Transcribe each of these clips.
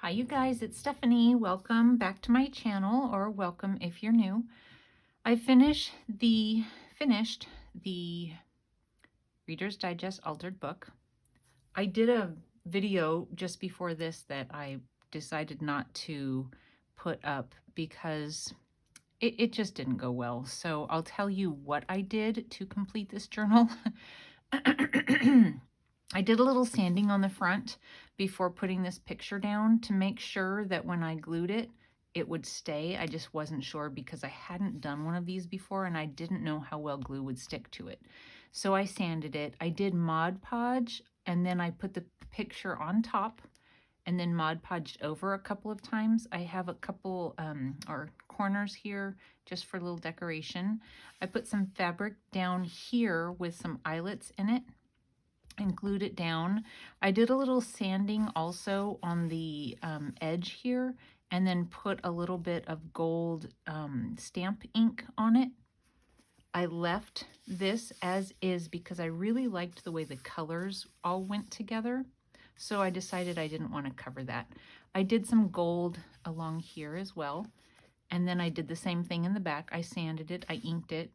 Hi you guys, it's Stephanie. Welcome back to my channel, or welcome if you're new. I finished the Reader's Digest Altered book. I did a video just before this that I decided not to put up because it just didn't go well. So I'll tell you what I did to complete this journal. I did a little sanding on the front before putting this picture down to make sure that when I glued it, it would stay. I just wasn't sure because I hadn't done one of these before and I didn't know how well glue would stick to it. So I sanded it. I did Mod Podge and then I put the picture on top and then Mod Podged over a couple of times. I have a couple or corners here just for a little decoration. I put some fabric down here with some eyelets in it and glued it down. I did a little sanding also on the edge here and then put a little bit of gold stamp ink on it. I left this as is because I really liked the way the colors all went together. So I decided I didn't want to cover that. I did some gold along here as well. And then I did the same thing in the back. I sanded it, I inked it.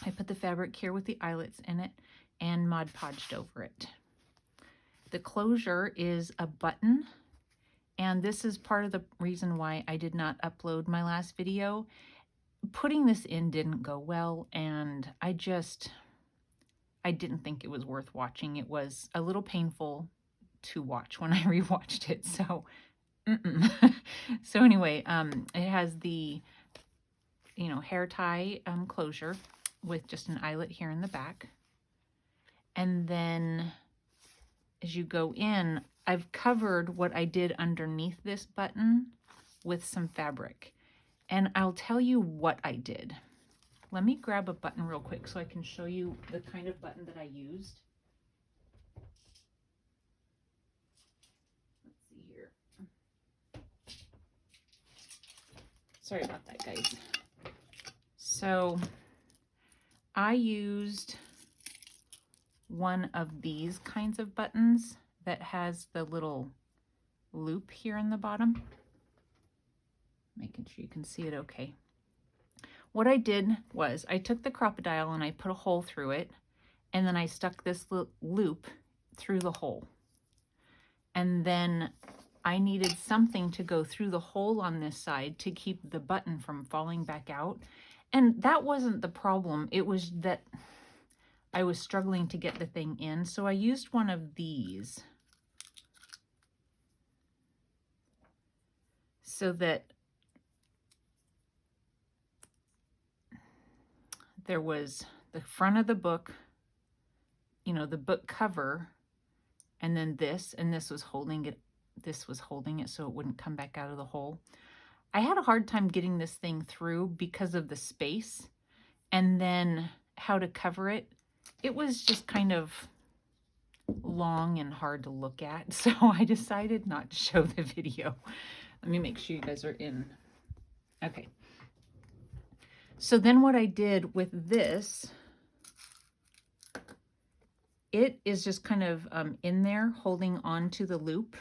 I put the fabric here with the eyelets in it and Mod Podged over it. The closure is a button, and this is part of the reason why I did not upload my last video. Putting this in didn't go well, and I didn't think it was worth watching. It was a little painful to watch when I rewatched it, so so anyway, it has the hair tie closure with just an eyelet here in the back. And then as you go in, I've covered what I did underneath this button with some fabric. And I'll tell you what I did. Let me grab a button real quick so I can show you the kind of button that I used. Let's see here. Sorry about that, guys. So I used one of these kinds of buttons that has the little loop here in the bottom. Making sure you can see it okay. What I did was I took the crocodile and I put a hole through it, and then I stuck this loop through the hole. And then I needed something to go through the hole on this side to keep the button from falling back out. And that wasn't the problem. It was that I was struggling to get the thing in, so I used one of these so that there was the front of the book, the book cover, and then this, and this was holding it so it wouldn't come back out of the hole. I had a hard time getting this thing through because of the space, and then how to cover it. It was just kind of long and hard to look at, so I decided not to show the video. Let me make sure you guys are in. Okay. So then what I did with this, it is just kind of in there holding on to the loop.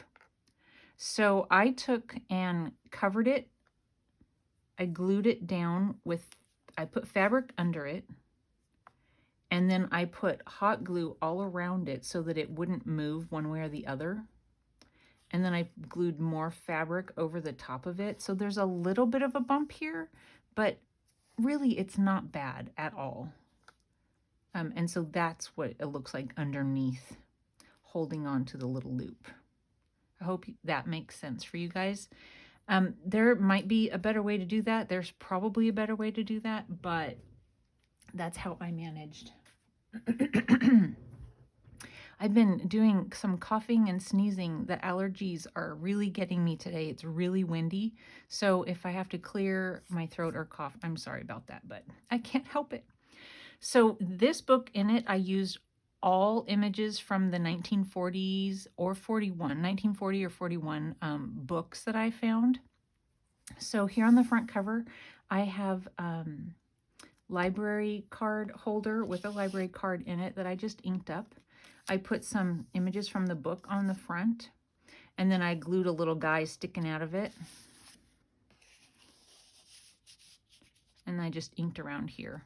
So I took and covered it. I glued it down I put fabric under it. And then I put hot glue all around it so that it wouldn't move one way or the other. And then I glued more fabric over the top of it. So there's a little bit of a bump here, but really it's not bad at all. And so that's what it looks like underneath, holding on to the little loop. I hope that makes sense for you guys. There might be a better way to do that. There's probably a better way to do that, but that's how I managed. I've been doing some coughing and sneezing. The allergies are really getting me today. It's really windy. So if I have to clear my throat or cough, I'm sorry about that, but I can't help it. So this book, in it, I used all images from the 1940s or 1940 or 41 books that I found. So here on the front cover, I have library card holder with a library card in it that I just inked up. I put some images from the book on the front. And then I glued a little guy sticking out of it. And I just inked around here.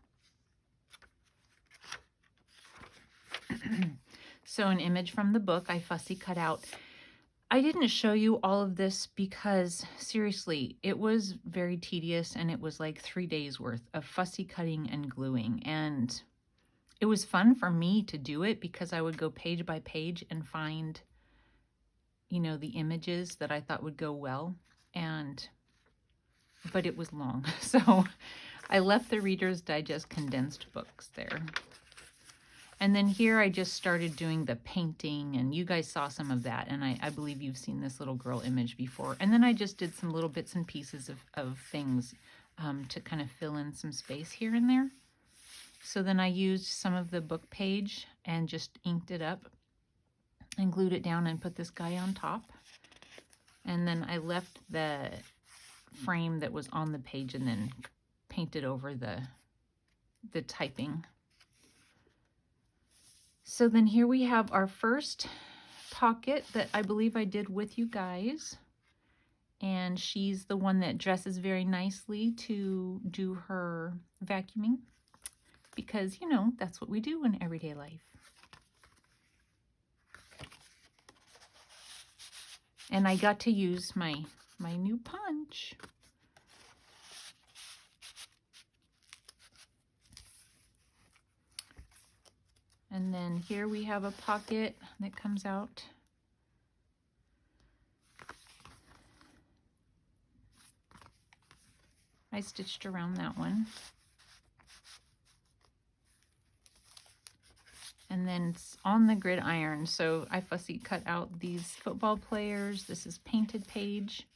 So an image from the book I fussy cut out. I didn't show you all of this because seriously, it was very tedious and it was like 3 days worth of fussy cutting and gluing. And it was fun for me to do it because I would go page by page and find, you know, the images that I thought would go well. But it was long. So I left the Reader's Digest condensed books there. And then here I just started doing the painting, and you guys saw some of that, and I believe you've seen this little girl image before. And then I just did some little bits and pieces of things to kind of fill in some space here and there. So then I used some of the book page and just inked it up and glued it down and put this guy on top. And then I left the frame that was on the page and then painted over the typing. So then here we have our first pocket that I believe I did with you guys. And she's the one that dresses very nicely to do her vacuuming because, you know, that's what we do in everyday life. And I got to use my new punch. And then here we have a pocket that comes out. I stitched around that one. And then it's on the gridiron. So I fussy cut out these football players. This is painted page.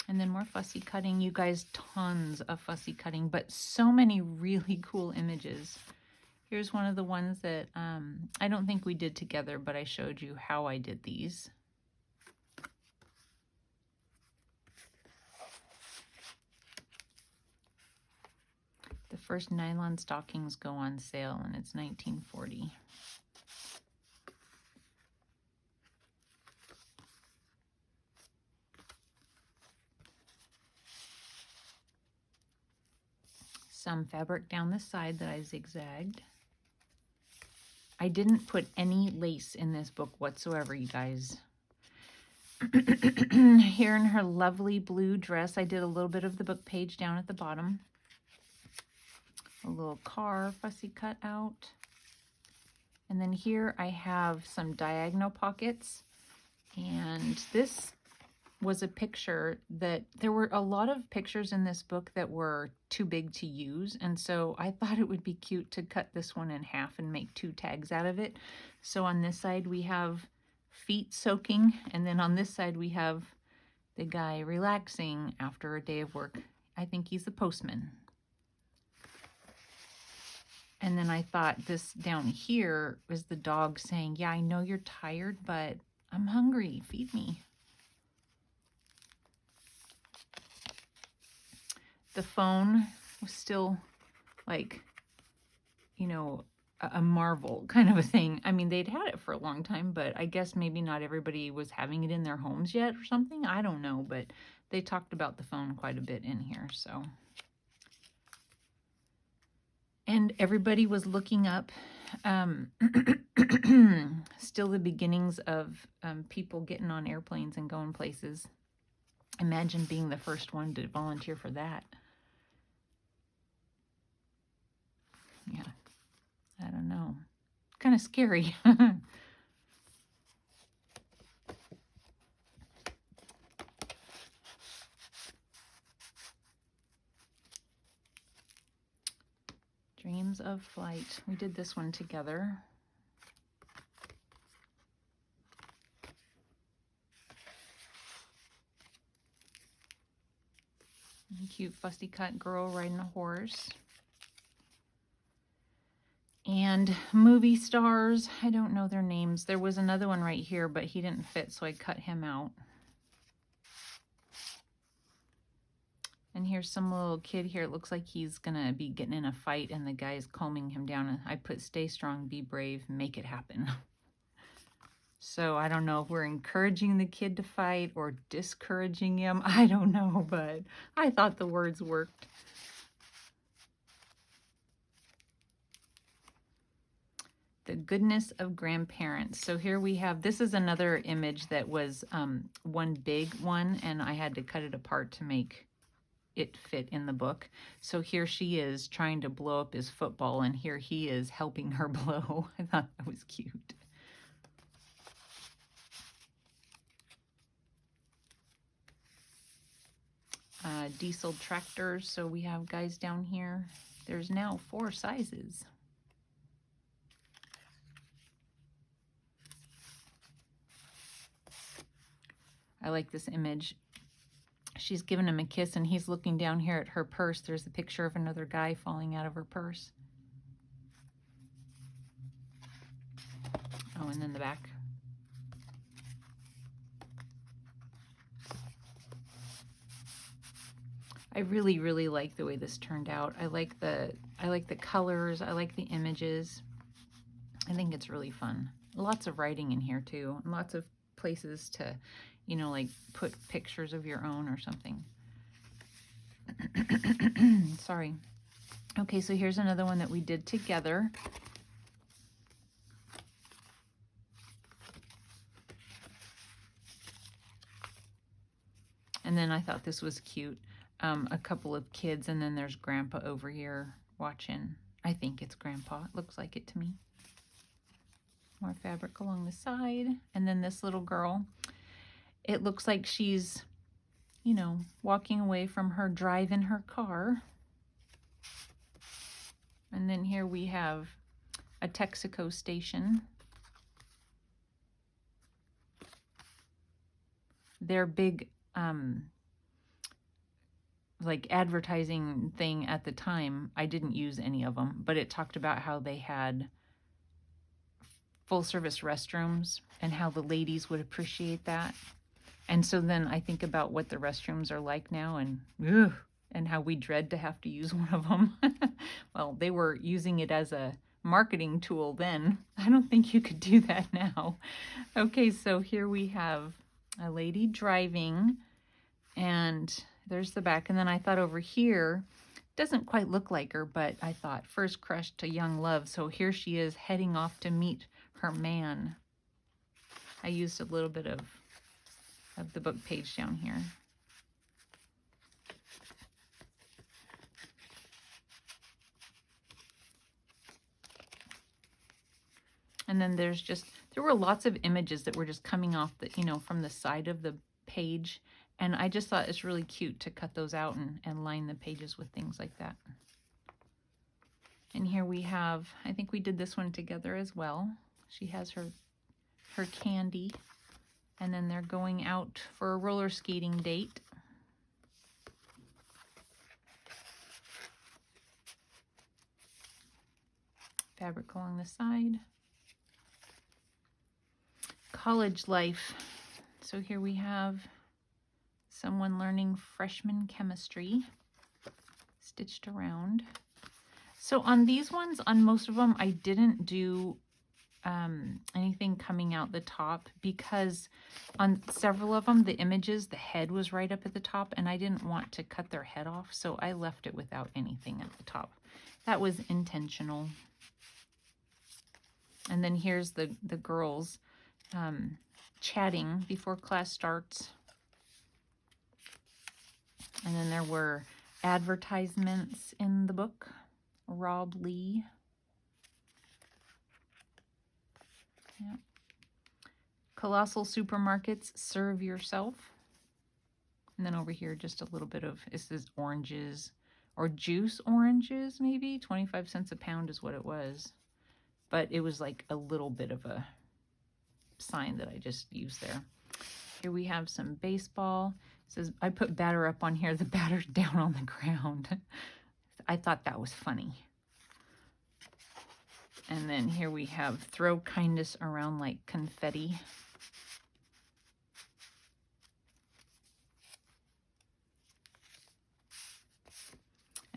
And then more fussy cutting. You guys, tons of fussy cutting, but so many really cool images. Here's one of the ones that I don't think we did together, but I showed you how I did these. The first nylon stockings go on sale, and it's 1940. Some fabric down the side that I zigzagged. I didn't put any lace in this book whatsoever, you guys. Here in her lovely blue dress, I did a little bit of the book page down at the bottom. A little car fussy cut out. And then here I have some diagonal pockets. And this was a picture that there were a lot of pictures in this book that were too big to use, and so I thought it would be cute to cut this one in half and make 2 tags out of it. So on this side we have feet soaking, and then on this side we have the guy relaxing after a day of work. I think he's the postman. And then I thought this down here was the dog saying, yeah, I know you're tired, but I'm hungry, feed me. The phone was still like, you know, a marvel kind of a thing. I mean, they'd had it for a long time, but I guess maybe not everybody was having it in their homes yet or something. I don't know, but they talked about the phone quite a bit in here, so. And everybody was looking up still the beginnings of people getting on airplanes and going places. Imagine being the first one to volunteer for that. Yeah, I don't know. Kind of scary. Dreams of Flight. We did this one together. Cute fussy cut girl riding a horse. And movie stars, I don't know their names. There was another one right here, but he didn't fit, so I cut him out. And here's some little kid here. It looks like he's gonna be getting in a fight and the guy's calming him down. I put stay strong, be brave, make it happen. So I don't know if we're encouraging the kid to fight or discouraging him. I don't know, but I thought the words worked. The goodness of grandparents. So here we have, this is another image that was one big one, and I had to cut it apart to make it fit in the book. So here she is trying to blow up his football, and here he is helping her blow. I thought that was cute. Diesel tractors. So we have guys down here. There's now 4 sizes. I like this image. She's giving him a kiss and he's looking down here at her purse. There's a picture of another guy falling out of her purse. Oh, and then the back. I really, really like the way this turned out. I like the colors. I like the images. I think it's really fun. Lots of writing in here too, and lots of places to, you know, like put pictures of your own or something. Sorry. Okay, so here's another one that we did together. And then I thought this was cute. A couple of kids, and then there's Grandpa over here watching. I think it's Grandpa. It looks like it to me. More fabric along the side. And then this little girl. It looks like she's, you know, walking away from her drive in her car. And then here we have a Texaco station. Their big like advertising thing at the time, I didn't use any of them, but it talked about how they had full service restrooms and how the ladies would appreciate that. And so then I think about what the restrooms are like now, and how we dread to have to use one of them. Well, they were using it as a marketing tool then. I don't think you could do that now. Okay, so here we have a lady driving, and there's the back. And then I thought over here, doesn't quite look like her, but I thought first crush to young love. So here she is heading off to meet her man. I used a little bit of the book page down here. And then there were lots of images that were just coming off the, you know, from the side of the page. And I just thought it's really cute to cut those out and line the pages with things like that. And here we have, I think we did this one together as well. She has her candy. And then they're going out for a roller skating date. Fabric along the side. College life. So here we have someone learning freshman chemistry stitched around. So on these ones, on most of them, I didn't do anything coming out the top because on several of them, the images, the head was right up at the top and I didn't want to cut their head off. So I left it without anything at the top. That was intentional. And then here's the girls chatting before class starts. And then there were advertisements in the book. Rob Lee. Yeah. Colossal supermarkets, serve yourself. And then over here, just a little bit of, this is oranges or juice oranges, maybe 25 cents a pound is what it was. But it was like a little bit of a sign that I just used there. Here we have some baseball. It says, I put batter up on here. The batter's down on the ground. I thought that was funny. And then here we have throw kindness around like confetti.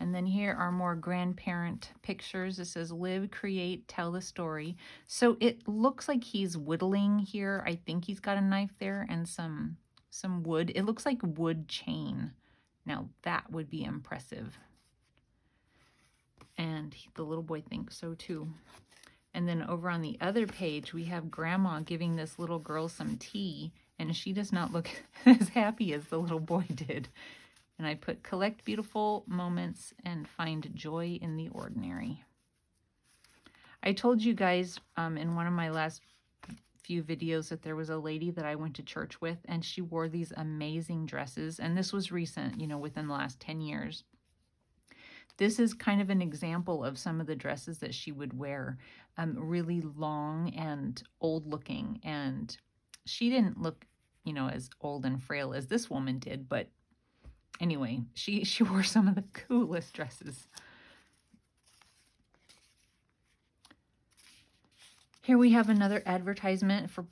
And then here are more grandparent pictures. It says live, create, tell the story. So it looks like he's whittling here. I think he's got a knife there and some wood. It looks like wood chain. Now that would be impressive. And the little boy thinks so too. And then over on the other page, we have Grandma giving this little girl some tea, and she does not look as happy as the little boy did. And I put collect beautiful moments and find joy in the ordinary. I told you guys in one of my last few videos that there was a lady that I went to church with, and she wore these amazing dresses. And this was recent, you know, within the last 10 years. This is kind of an example of some of the dresses that she would wear, really long and old looking. And she didn't look, you know, as old and frail as this woman did, but anyway, she wore some of the coolest dresses. Here we have another advertisement for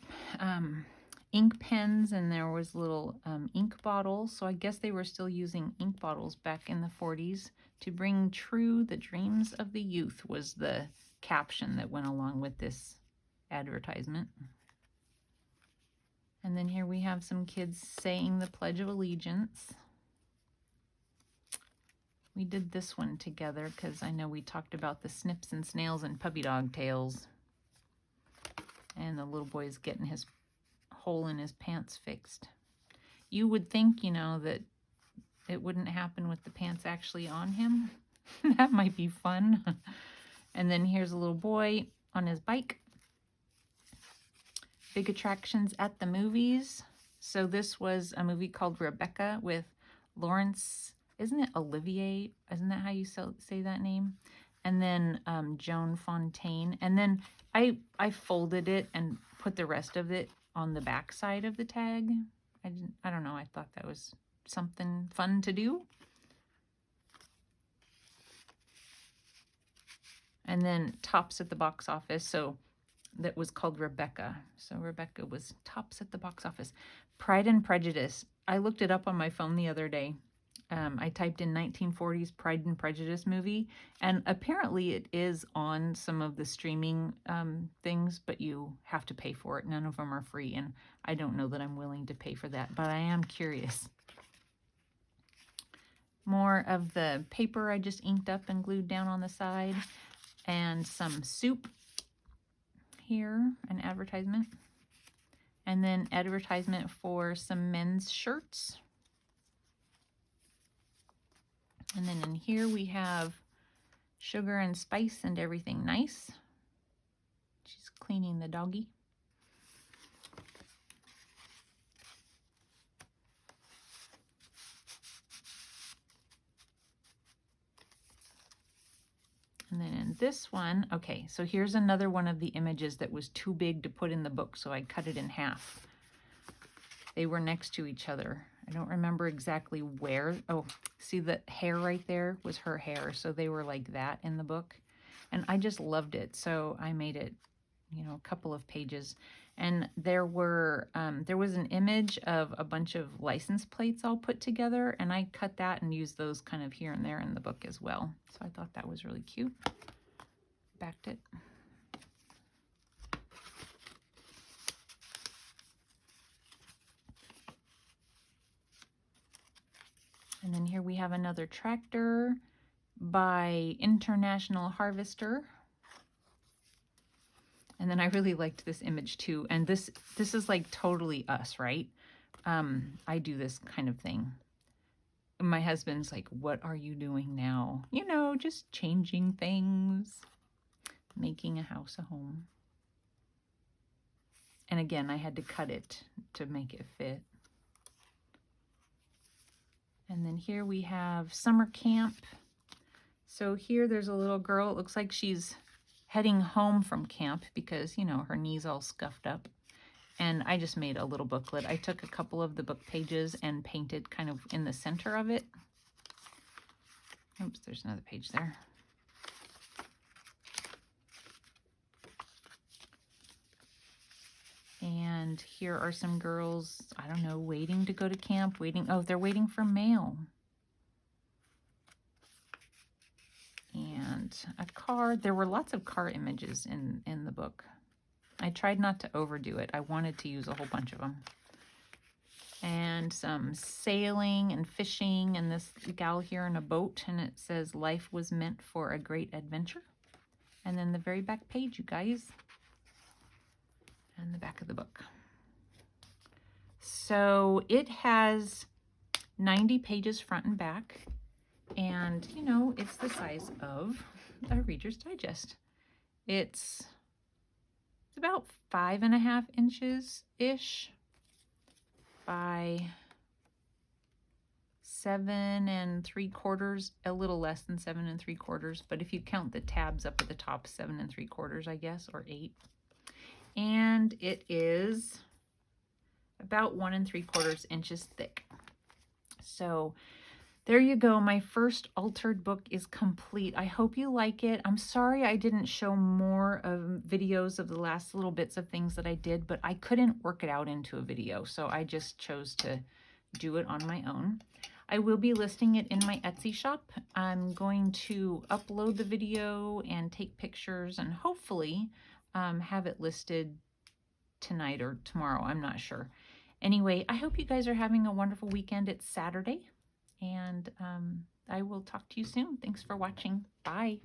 ink pens, and there was little ink bottles. So I guess they were still using ink bottles back in the 40s. To bring true the dreams of the youth was the caption that went along with this advertisement. And then here we have some kids saying the Pledge of Allegiance. We did this one together because I know we talked about the snips and snails and puppy dog tails. And the little boy's getting his hole in his pants fixed. You would think, you know, that it wouldn't happen with the pants actually on him. That might be fun. And then here's a little boy on his bike. Big attractions at the movies. So this was a movie called Rebecca with Lawrence, isn't it Olivier? Isn't that how you say that name? And then Joan Fontaine. And then I folded it and put the rest of it on the back side of the tag. I don't know, I thought that was something fun to do. And then tops at the box office. So that was called Rebecca. So Rebecca was tops at the box office. Pride and Prejudice. I looked it up on my phone the other day. I typed in 1940s Pride and Prejudice movie, and apparently it is on some of the streaming things, but you have to pay for it. None of them are free, and I don't know that I'm willing to pay for that, but I am curious. More of the paper I just inked up and glued down on the side, and some soup here, an advertisement, and then advertisement for some men's shirts. And then in here we have sugar and spice and everything nice. She's cleaning the doggy. And then in this one, okay, so here's another one of the images that was too big to put in the book, so I cut it in half. They were next to each other. I don't remember exactly where. Oh, see the hair right there was her hair, so they were like that in the book. And I just loved it, so I made it, you know, a couple of pages. And there was an image of a bunch of license plates all put together, and I cut that and used those kind of here and there in the book as well. So I thought that was really cute. Backed it. And then here we have another tractor by International Harvester. And then I really liked this image too. And this is like totally us, right? I do this kind of thing. My husband's like, what are you doing now? You know, just changing things, making a house a home. And again, I had to cut it to make it fit. And then here we have summer camp. So here there's a little girl. It looks like she's heading home from camp because, you know, her knee's all scuffed up. And I just made a little booklet. I took a couple of the book pages and painted kind of in the center of it. Oops, there's another page there. And here are some girls, I don't know, waiting to go to camp, oh, they're waiting for mail. and a car. There were lots of car images in the book. I tried not to overdo it. I wanted to use a whole bunch of them. And some sailing and fishing, and this gal here in a boat, and it says life was meant for a great adventure. And then the very back page, you guys, and the back of the book. So it has 90 pages front and back, and you know, it's the size of a Reader's Digest. It's about 5.5 inches ish by 7 3/4, a little less than 7 3/4, but if you count the tabs up at the top, 7 3/4, I guess, or 8. And it is about 1 3/4 inches thick. So there you go. My first altered book is complete. I hope you like it. I'm sorry I didn't show more of videos of the last little bits of things that I did, but I couldn't work it out into a video, so I just chose to do it on my own. I will be listing it in my Etsy shop. I'm going to upload the video and take pictures and hopefully have it listed tonight or tomorrow. I'm not sure. Anyway, I hope you guys are having a wonderful weekend. It's Saturday, and I will talk to you soon. Thanks for watching. Bye.